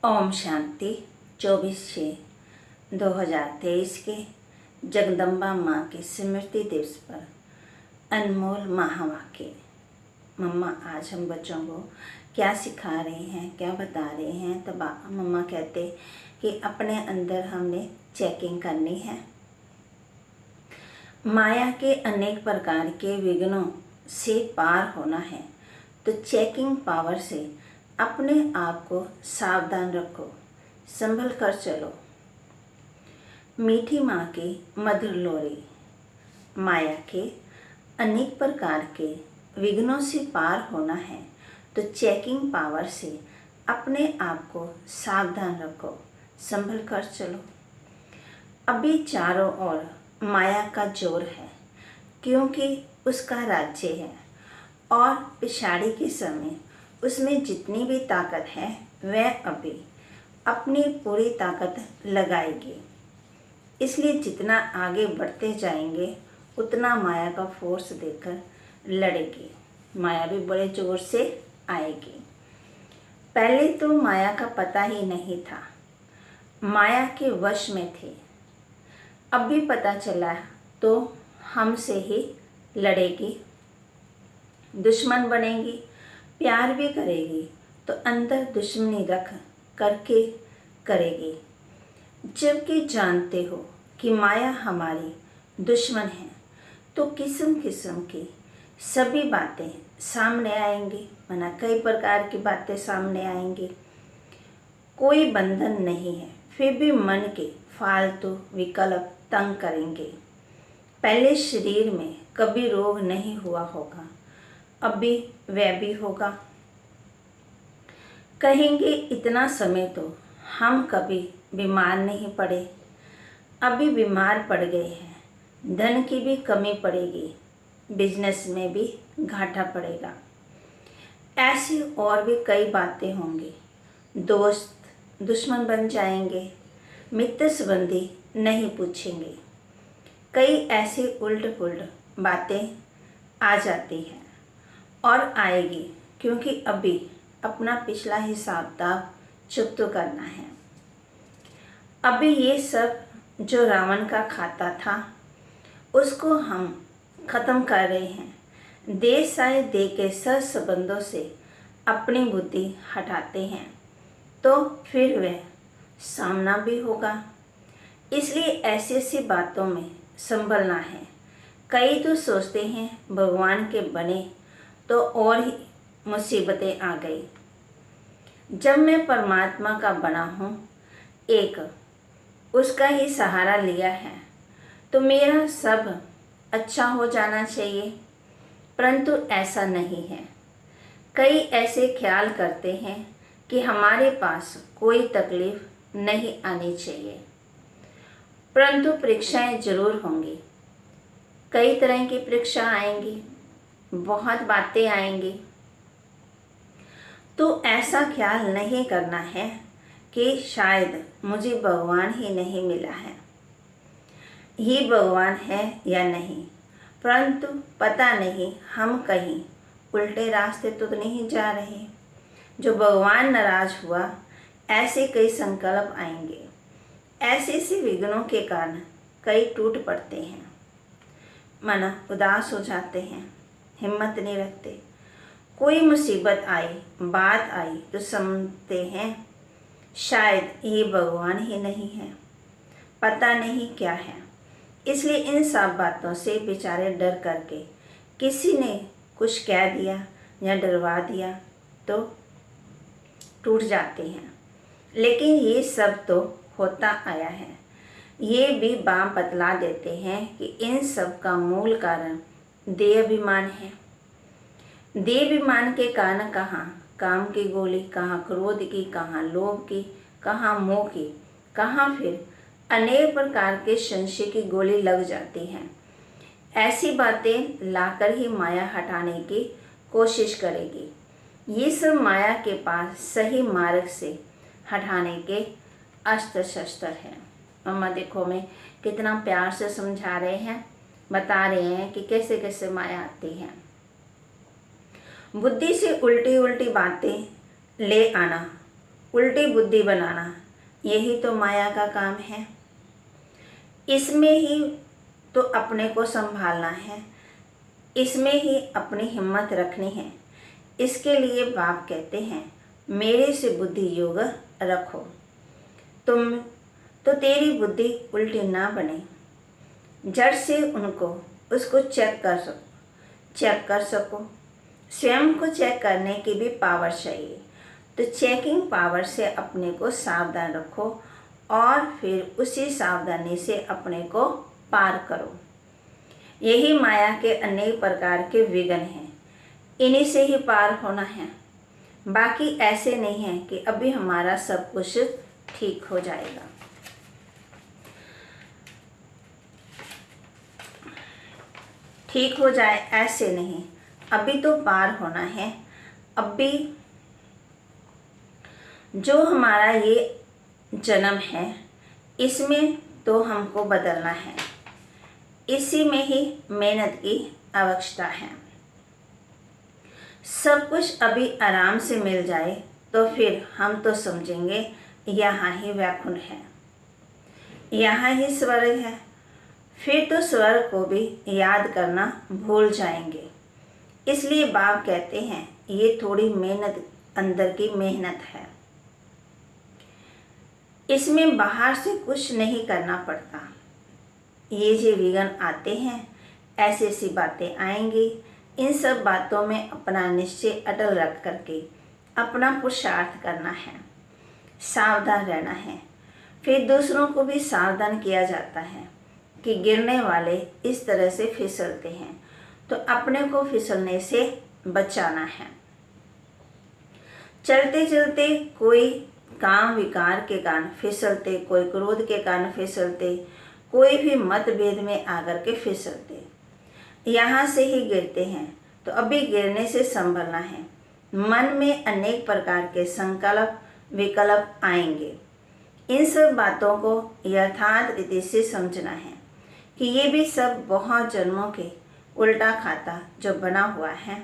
ओम शांति 24/6/2023 के जगदम्बा माँ के स्मृति दिवस पर अनमोल महावाक्य। मम्मा आज हम बच्चों को क्या सिखा रहे हैं, क्या बता रहे हैं? तब मम्मा कहते कि अपने अंदर हमने चेकिंग करनी है। माया के अनेक प्रकार के विघ्नों से पार होना है तो चेकिंग पावर से अपने आप को सावधान रखो, संभल कर चलो। मीठी माँ की मधुर लोरी। माया के अनेक प्रकार के विघ्नों से पार होना है तो चेकिंग पावर से अपने आप को सावधान रखो, संभल कर चलो। अभी चारों ओर माया का जोर है क्योंकि उसका राज्य है और पिछाड़ी के समय उसमें जितनी भी ताकत है वह अभी अपनी पूरी ताकत लगाएगी। इसलिए जितना आगे बढ़ते जाएंगे उतना माया का फोर्स देकर लड़ेगी। माया भी बड़े जोर से आएगी। पहले तो माया का पता ही नहीं था, माया के वश में थे। अब भी पता चला तो हमसे ही लड़ेगी, दुश्मन बनेगी, प्यार भी करेगी तो अंदर दुश्मनी रख करके करेगी। जबकि जानते हो कि माया हमारी दुश्मन है तो किस्म किस्म की सभी बातें सामने आएंगी, माना कई प्रकार की बातें सामने आएंगी। कोई बंधन नहीं है फिर भी मन के फालतू विकल्प तंग करेंगे। पहले शरीर में कभी रोग नहीं हुआ होगा, अब भी वह भी होगा। कहेंगे इतना समय तो हम कभी बीमार नहीं पड़े, अभी बीमार पड़ गए हैं। धन की भी कमी पड़ेगी, बिजनेस में भी घाटा पड़ेगा। ऐसी और भी कई बातें होंगी। दोस्त दुश्मन बन जाएंगे, मित्र संबंधी नहीं पूछेंगे। कई ऐसी उल्ट पुल्ट बातें आ जाती हैं और आएगी क्योंकि अभी अपना पिछला हिसाब किताब चुकता करना है। अभी ये सब जो रावण का खाता था उसको हम ख़त्म कर रहे हैं। दे साए दे के संबंधों से अपनी बुद्धि हटाते हैं तो फिर वह सामना भी होगा। इसलिए ऐसी ऐसी बातों में संभलना है। कई तो सोचते हैं भगवान के बने तो और ही मुसीबतें आ गई। जब मैं परमात्मा का बना हूँ, एक उसका ही सहारा लिया है तो मेरा सब अच्छा हो जाना चाहिए, परंतु ऐसा नहीं है। कई ऐसे ख्याल करते हैं कि हमारे पास कोई तकलीफ नहीं आनी चाहिए, परंतु परीक्षाएं जरूर होंगी। कई तरह की परीक्षा आएंगी, बहुत बातें आएंगी। तो ऐसा ख्याल नहीं करना है कि शायद मुझे भगवान ही नहीं मिला है, ही भगवान है या नहीं, परंतु पता नहीं हम कहीं उल्टे रास्ते तो नहीं जा रहे। जो भगवान नाराज हुआ, ऐसे कई संकल्प आएंगे। ऐसे से विघ्नों के कारण कई टूट पड़ते हैं, माना उदास हो जाते हैं, हिम्मत नहीं रखते। कोई मुसीबत आई, बात आई तो समझते हैं शायद ये भगवान ही नहीं है, पता नहीं क्या है। इसलिए इन सब बातों से बेचारे डर करके किसी ने कुछ कह दिया या डरवा दिया तो टूट जाते हैं। लेकिन ये सब तो होता आया है। ये भी बाम बतला देते हैं कि इन सब का मूल कारण देहाभिमान है। देहाभिमान के कारण कहाँ काम की गोली, कहाँ क्रोध की, कहाँ लोभ की, कहाँ मोह की, कहाँ फिर अनेक प्रकार के संशय की गोली लग जाती है। ऐसी बातें लाकर ही माया हटाने की कोशिश करेगी। ये सब माया के पास सही मार्ग से हटाने के अस्त्र शस्त्र हैं। मम्मा देखो मैं कितना प्यार से समझा रहे हैं, बता रहे हैं कि कैसे कैसे माया आती है। बुद्धि से उल्टी उल्टी बातें ले आना उल्टी बुद्धि बनाना, यही तो माया का काम है। इसमें ही तो अपने को संभालना है, इसमें ही अपनी हिम्मत रखनी है। इसके लिए बाप कहते हैं मेरे से बुद्धि योग रखो, तुम तो तेरी बुद्धि उल्टी ना बने। जड़ से उसको चेक कर सको। स्वयं को चेक करने की भी पावर चाहिए। तो चेकिंग पावर से अपने को सावधान रखो और फिर उसी सावधानी से अपने को पार करो। यही माया के अनेक प्रकार के विघ्न हैं, इन्हीं से ही पार होना है। बाकी ऐसे नहीं है कि अभी हमारा सब कुछ ठीक हो जाएगा। ठीक हो जाए ऐसे नहीं, अभी तो पार होना है। अभी जो हमारा ये जन्म है, इसमें तो हमको बदलना है। इसी में ही मेहनत की आवश्यकता है। सब कुछ अभी आराम से मिल जाए तो फिर हम तो समझेंगे यहाँ ही वैकुंठ है, यहाँ ही स्वर्ग है। फिर तो स्वर्ग को भी याद करना भूल जाएंगे। इसलिए बाप कहते हैं ये थोड़ी मेहनत, अंदर की मेहनत है। इसमें बाहर से कुछ नहीं करना पड़ता। ये जो विघ्न आते हैं, ऐसी ऐसी बातें आएंगी, इन सब बातों में अपना निश्चय अटल रख करके अपना पुरुषार्थ करना है, सावधान रहना है। फिर दूसरों को भी सावधान किया जाता है कि गिरने वाले इस तरह से फिसलते हैं, तो अपने को फिसलने से बचाना है। चलते चलते कोई काम विकार के कारण फिसलते, कोई क्रोध के कारण फिसलते, कोई भी मतभेद में आकर के फिसलते, यहाँ से ही गिरते हैं। तो अभी गिरने से संभलना है। मन में अनेक प्रकार के संकल्प विकल्प आएंगे। इन सब बातों को यथार्थ रीति से समझना है कि ये भी सब बहुत जन्मों के उल्टा खाता जो बना हुआ है,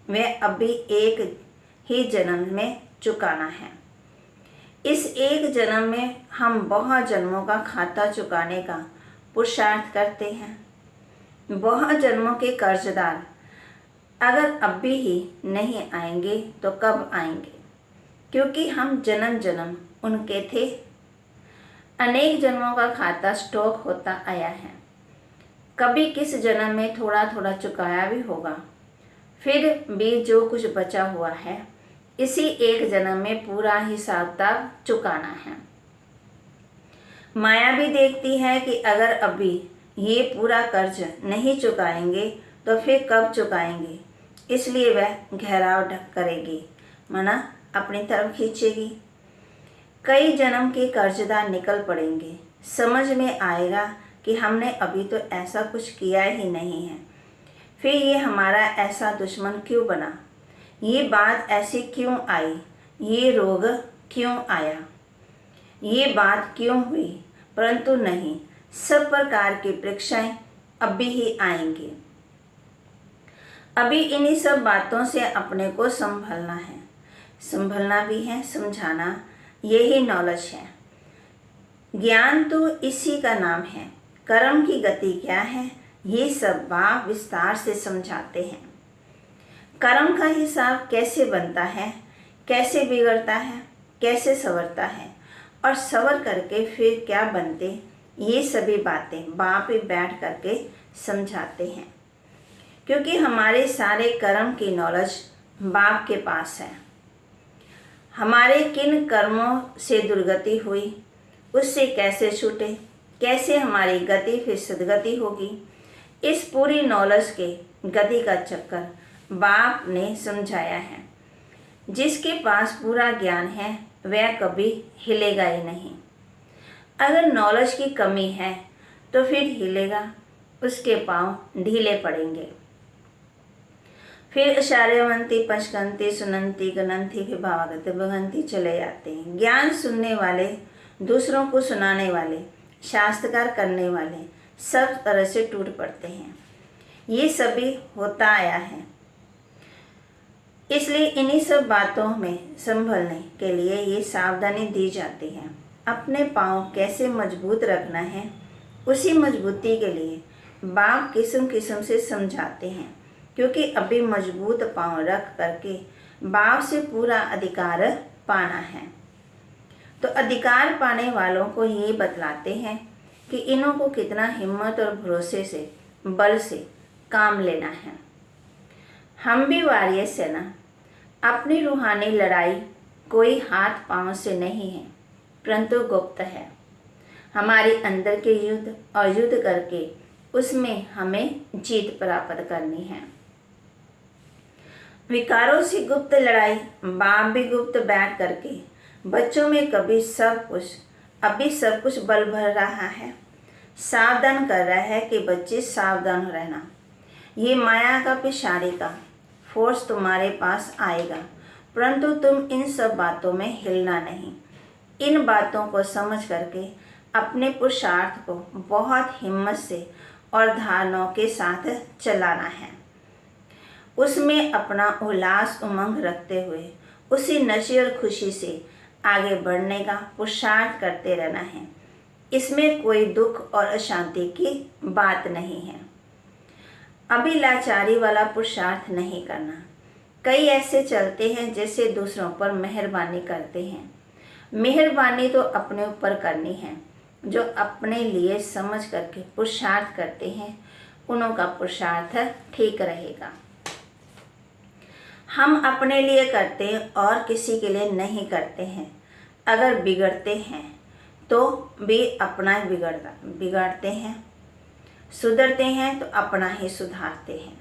वह अभी एक ही जन्म में चुकाना है। इस एक जन्म में हम बहुत जन्मों का खाता चुकाने का पुरुषार्थ करते हैं। बहुत जन्मों के कर्जदार अगर अभी ही नहीं आएंगे तो कब आएंगे? क्योंकि हम जन्म जन्म उनके थे। अनेक जन्मों का खाता स्टॉक होता आया है। कभी किस जन्म में थोड़ा थोड़ा चुकाया भी होगा। फिर भी जो कुछ बचा हुआ है, इसी एक जन्म में पूरा हिसाब किताब चुकाना है। माया भी देखती है कि अगर अभी ये पूरा कर्ज नहीं चुकाएंगे तो फिर कब चुकाएंगे, इसलिए वह घेराव करेगी, माना अपनी तरफ खींचेगी। कई जन्म के कर्जदार निकल पड़ेंगे। समझ में आएगा कि हमने अभी तो ऐसा कुछ किया ही नहीं है, फिर ये हमारा ऐसा दुश्मन क्यों बना, ये बात ऐसी क्यों आई, ये रोग क्यों आया, ये बात क्यों हुई। परंतु नहीं, सब प्रकार की परीक्षाएं अभी ही आएंगी। अभी इन्हीं सब बातों से अपने को संभलना है, संभलना भी है, समझाना, यही नॉलेज है। ज्ञान तो इसी का नाम है। कर्म की गति क्या है, ये सब बाप विस्तार से समझाते हैं। कर्म का हिसाब कैसे बनता है, कैसे बिगड़ता है, कैसे संवरता है और संवर करके फिर क्या बनते, ये सभी बातें बाप ही बैठ करके समझाते हैं। क्योंकि हमारे सारे कर्म की नॉलेज बाप के पास है। हमारे किन कर्मों से दुर्गति हुई, उससे कैसे छूटे, कैसे हमारी गति फिर सदगति होगी, इस पूरी नॉलेज के गति का चक्कर बाप ने समझाया है। जिसके पास पूरा ज्ञान है वह कभी हिलेगा ही नहीं। अगर नॉलेज की कमी है तो फिर हिलेगा, उसके पांव ढीले पड़ेंगे। फिर आचार्यवंती पंचकंती सुनंती गणंती फिर भावागत भगंती चले जाते हैं। ज्ञान सुनने वाले, दूसरों को सुनाने वाले, शास्त्रकार करने वाले सब तरह से टूट पड़ते हैं। ये सभी होता आया है। इसलिए इन्हीं सब बातों में संभलने के लिए ये सावधानी दी जाती है। अपने पाँव कैसे मजबूत रखना है, उसी मजबूती के लिए बाप किस्म किस्म से समझाते हैं, क्योंकि अभी मजबूत पाँव रख करके बाप से पूरा अधिकार पाना है। तो अधिकार पाने वालों को ये बतलाते हैं कि इन्हों को कितना हिम्मत और भरोसे से, बल से काम लेना है। हम भी वारियर सेना, अपनी रूहानी लड़ाई कोई हाथ पांव से नहीं है, परंतु गुप्त है। हमारे अंदर के युद्ध और युद्ध करके उसमें हमें जीत प्राप्त करनी है। विकारों से गुप्त लड़ाई, बाप भी गुप्त बैठ करके बच्चों में अभी सब कुछ बल भर रहा है, सावधान कर रहा है कि बच्चे सावधान रहना। ये माया का पिशारी का फोर्स तुम्हारे पास आएगा, परंतु तुम इन सब बातों में हिलना नहीं। इन बातों को समझ करके अपने पुरुषार्थ को बहुत हिम्मत से और धारणाओं के साथ चलाना है। उसमें अपना उल्लास उमंग रखते हुए उसी नशे और खुशी से आगे बढ़ने का पुरुषार्थ करते रहना है। इसमें कोई दुख और अशांति की बात नहीं है। अभी लाचारी वाला पुरुषार्थ नहीं करना। कई ऐसे चलते हैं जैसे दूसरों पर मेहरबानी करते हैं। मेहरबानी तो अपने ऊपर करनी है। जो अपने लिए समझ करके पुरुषार्थ करते हैं, उनों का पुरुषार्थ ठीक रहेगा। हम अपने लिए करते हैं और किसी के लिए नहीं करते हैं। अगर बिगड़ते हैं तो भी अपना बिगाड़ते हैं, सुधरते हैं तो अपना ही सुधारते हैं।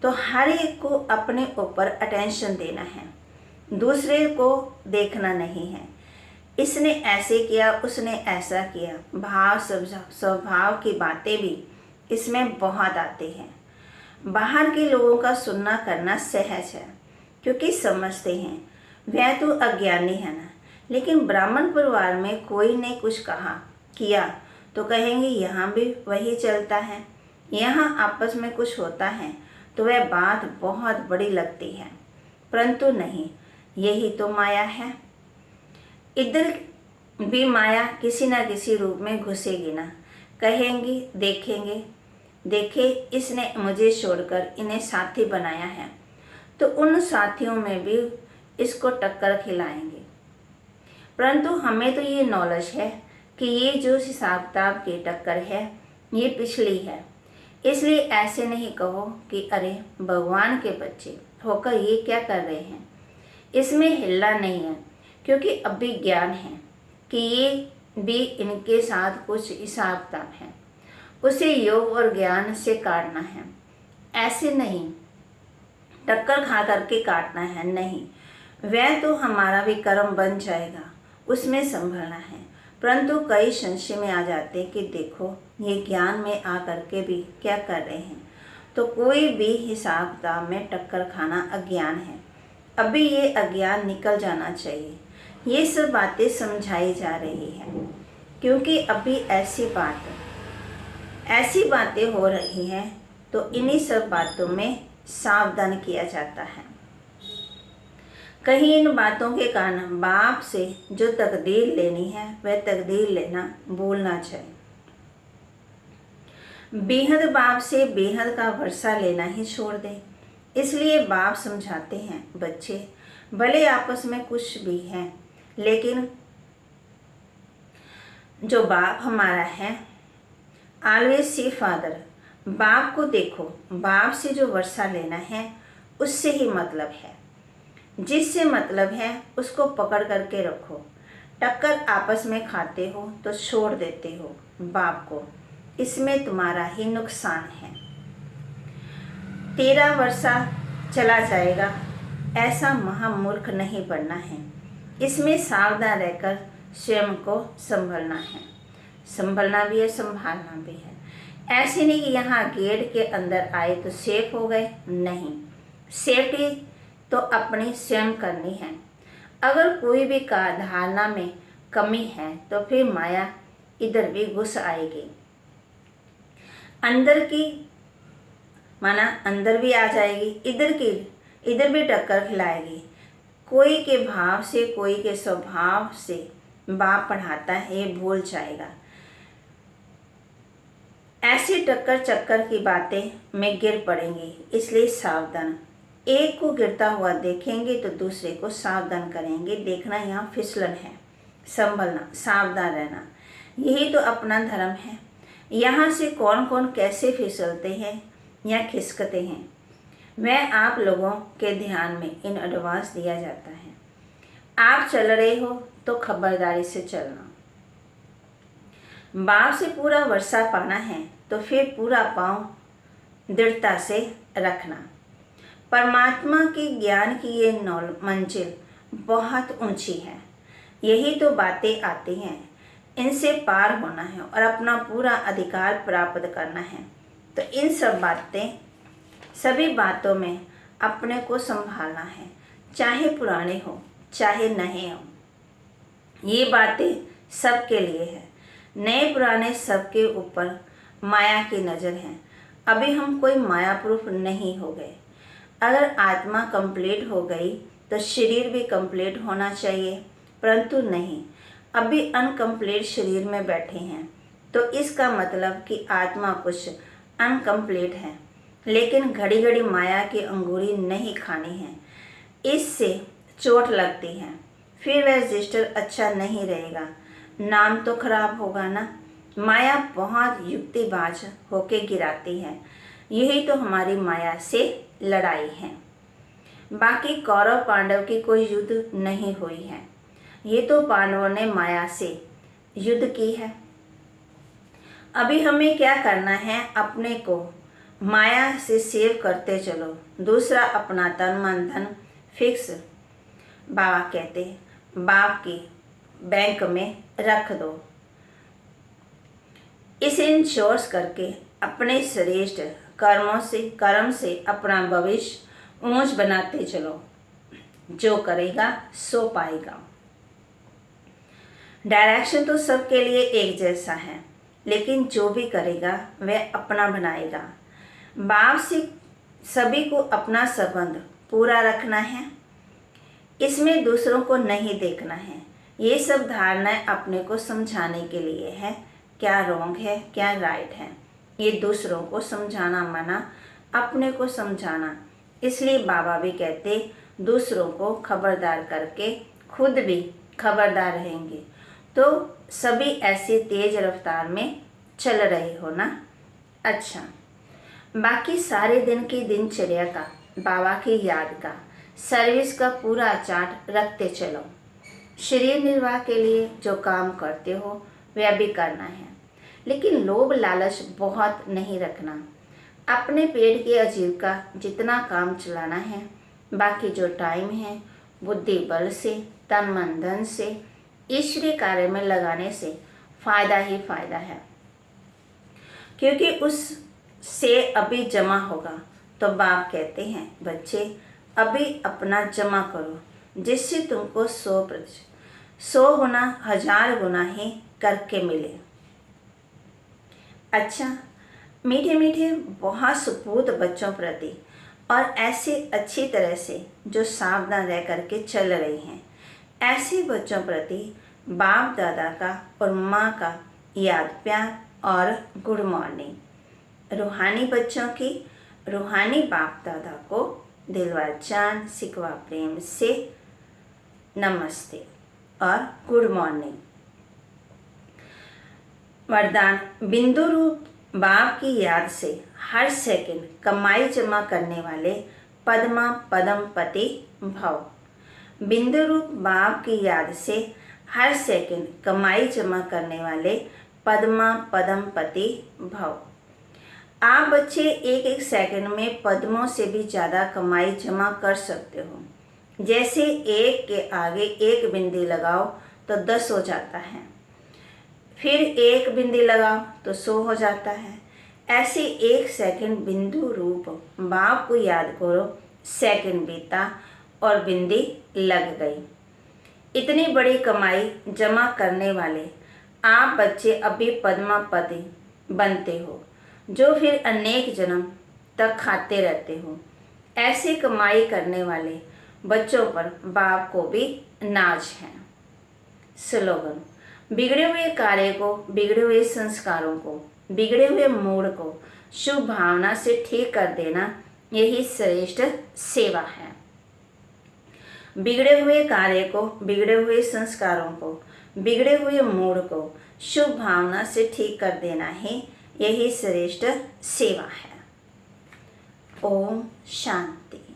तो हर एक को अपने ऊपर अटेंशन देना है, दूसरे को देखना नहीं है। इसने ऐसे किया, उसने ऐसा किया, भाव स्वभाव की बातें भी इसमें बहुत आती हैं। बाहर के लोगों का सुनना करना सहज है, क्योंकि समझते हैं वह तो अज्ञानी है ना। लेकिन ब्राह्मण परिवार में कोई ने कुछ किया तो कहेंगे यहाँ भी वही चलता है। यहाँ आपस में कुछ होता है तो वह बात बहुत बड़ी लगती है, परंतु नहीं, यही तो माया है। इधर भी माया किसी न किसी रूप में घुसेगी ना। कहेंगी देखे इसने मुझे छोड़कर इन्हें साथी बनाया है, तो उन साथियों में भी इसको टक्कर खिलाएंगे। परंतु हमें तो ये नॉलेज है कि ये जो हिसाब किताब की टक्कर है ये पिछली है। इसलिए ऐसे नहीं कहो कि अरे भगवान के बच्चे होकर ये क्या कर रहे हैं। इसमें हिलना नहीं है, क्योंकि अभी ज्ञान है कि ये भी इनके साथ कुछ हिसाब किताब है, उसे योग और ज्ञान से काटना है। ऐसे नहीं टक्कर खा करके काटना है, नहीं, वह तो हमारा भी कर्म बन जाएगा, उसमें संभलना है। परंतु कई संशय में आ जाते कि देखो ये ज्ञान में आ करके भी क्या कर रहे हैं। तो कोई भी हिसाब किताब में टक्कर खाना अज्ञान है। अभी ये अज्ञान निकल जाना चाहिए। ये सब बातें समझाई जा रही हैं, क्योंकि अभी ऐसी बातें हो रही हैं, तो इन्हीं सब बातों में सावधान किया जाता है। कहीं इन बातों के कारण बाप से जो तकदीर लेनी है वह तकदीर लेना भूलना चाहिए। बेहद बाप से बेहद का वर्षा लेना ही छोड़ दे। इसलिए बाप समझाते हैं, बच्चे भले आपस में कुछ भी हैं, लेकिन जो बाप हमारा है, ऑलवेज सी फादर, बाप को देखो। बाप से जो वर्षा लेना है उससे ही मतलब है। जिससे मतलब है उसको पकड़ करके रखो। टक्कर आपस में खाते हो तो छोड़ देते हो बाप को, इसमें तुम्हारा ही नुकसान है। तेरा वर्षा चला जाएगा, ऐसा महामूर्ख नहीं बनना है। इसमें सावधान रहकर स्वयं को संभलना है। संभलना भी है, संभालना भी है। ऐसे नहीं कि यहाँ गेट के अंदर आए तो सेफ हो गए, नहीं, सेफ्टी तो अपनी स्वयं करनी है। अगर कोई भी धारणा में कमी है तो फिर माया इधर भी घुस आएगी। अंदर की माना अंदर भी आ जाएगी, इधर की इधर भी टक्कर खिलाएगी। कोई के भाव से, कोई के स्वभाव से बाप पढ़ाता है, ये भूल जाएगा। ऐसी टक्कर चक्कर की बातें में गिर पड़ेंगे, इसलिए सावधान। एक को गिरता हुआ देखेंगे तो दूसरे को सावधान करेंगे। देखना यहाँ फिसलन है, संभलना, सावधान रहना, यही तो अपना धर्म है। यहाँ से कौन कौन कैसे फिसलते हैं या खिसकते हैं, वह आप लोगों के ध्यान में इन एडवांस दिया जाता है। आप चल रहे हो तो खबरदारी से चलना। बाप से पूरा वर्षा पाना है तो फिर पूरा पाँव दृढ़ता से रखना। परमात्मा के ज्ञान की ये मंजिल बहुत ऊंची है। यही तो बातें आती हैं, इनसे पार होना है और अपना पूरा अधिकार प्राप्त करना है। तो इन सभी बातों में अपने को संभालना है, चाहे पुराने हो चाहे नए हो। ये बातें सबके लिए है, नए पुराने सबके ऊपर माया की नज़र है। अभी हम कोई माया प्रूफ नहीं हो गए। अगर आत्मा कंप्लीट हो गई तो शरीर भी कंप्लीट होना चाहिए, परंतु नहीं, अभी अनकंप्लीट शरीर में बैठे हैं। तो इसका मतलब कि आत्मा कुछ अनकंप्लीट है। लेकिन घड़ी घड़ी माया की अंगूरी नहीं खानी है, इससे चोट लगती है, फिर वह रजिस्टर अच्छा नहीं रहेगा, नाम तो खराब होगा ना। माया बहुत युक्तिबाज होके गिराती है। यही तो हमारी माया से लड़ाई है। बाकी कौरव पांडव की कोई युद्ध नहीं हुई है, ये तो पांडवों ने माया से युद्ध की है। अभी हमें क्या करना है, अपने को माया से सेव करते चलो। दूसरा, अपना तन मन धन फिक्स बाबा कहते बाप की बैंक में रख दो। इसे इंश्योर्स करके अपने श्रेष्ठ कर्म से अपना भविष्य ऊंच बनाते चलो। जो करेगा सो पाएगा। डायरेक्शन तो सबके लिए एक जैसा है, लेकिन जो भी करेगा वह अपना बनाएगा। बाप से सभी को अपना संबंध पूरा रखना है, इसमें दूसरों को नहीं देखना है। ये सब धारणाएं अपने को समझाने के लिए है, क्या रॉन्ग है क्या राइट है। ये दूसरों को समझाना मना, अपने को समझाना। इसलिए बाबा भी कहते दूसरों को खबरदार करके खुद भी खबरदार रहेंगे। तो सभी ऐसे तेज रफ्तार में चल रहे हो ना। अच्छा, बाकी सारे दिन की दिनचर्या का, बाबा की याद का, सर्विस का पूरा चार्ट रखते चलो। शरीर निर्वाह के लिए जो काम करते हो वह भी करना है, लेकिन लोभ लालच बहुत नहीं रखना। अपने पेट के आजीविका जितना काम चलाना है, बाकी जो टाइम है बुद्धि बल से, तन मन धन से, ईश्वरीय कार्य में लगाने से फायदा ही फायदा है, क्योंकि उससे अभी जमा होगा। तो बाप कहते हैं बच्चे अभी अपना जमा करो, जिससे तुमको 100 गुना 1000 गुना ही करके मिले। अच्छा, मीठे मीठे बहुत सुपूत बच्चों प्रति और ऐसे अच्छी तरह से जो सावधान रह करके चल रहे हैं, ऐसे बच्चों प्रति बाप दादा का और माँ का याद प्यार और गुड मॉर्निंग। रूहानी बच्चों की रूहानी बाप दादा को दिलवार चांद सिकवा प्रेम से नमस्ते और गुड मॉर्निंग। वरदान, बिंदु रूप बाप की याद से हर सेकंड कमाई जमा करने वाले पद्मा पदम पति भव। बिंदु रूप बाप की याद से हर सेकंड कमाई जमा करने वाले पद्मा पदम पति भव। आप बच्चे एक एक सेकंड में पद्मों से भी ज़्यादा कमाई जमा कर सकते हो। जैसे एक के आगे एक बिंदी लगाओ तो 10 हो जाता है, फिर एक बिंदी लगाओ तो 100 हो जाता है। ऐसे एक सेकंड बिंदु रूप बाप को याद करो, सेकंड बीता और बिंदी लग गई। इतनी बड़ी कमाई जमा करने वाले आप बच्चे अभी पद्मापति बनते हो, जो फिर अनेक जन्म तक खाते रहते हो। ऐसी कमाई करने वाले बच्चों पर बाप को भी नाज है। स्लोगन: बिगड़े हुए कार्य को, बिगड़े हुए संस्कारों को, बिगड़े हुए मूड को शुभ भावना से ठीक कर देना, यही श्रेष्ठ सेवा है। बिगड़े हुए कार्य को, बिगड़े हुए संस्कारों को, बिगड़े हुए मूड को शुभ भावना से ठीक कर देना ही यही श्रेष्ठ सेवा है। ओम शांति।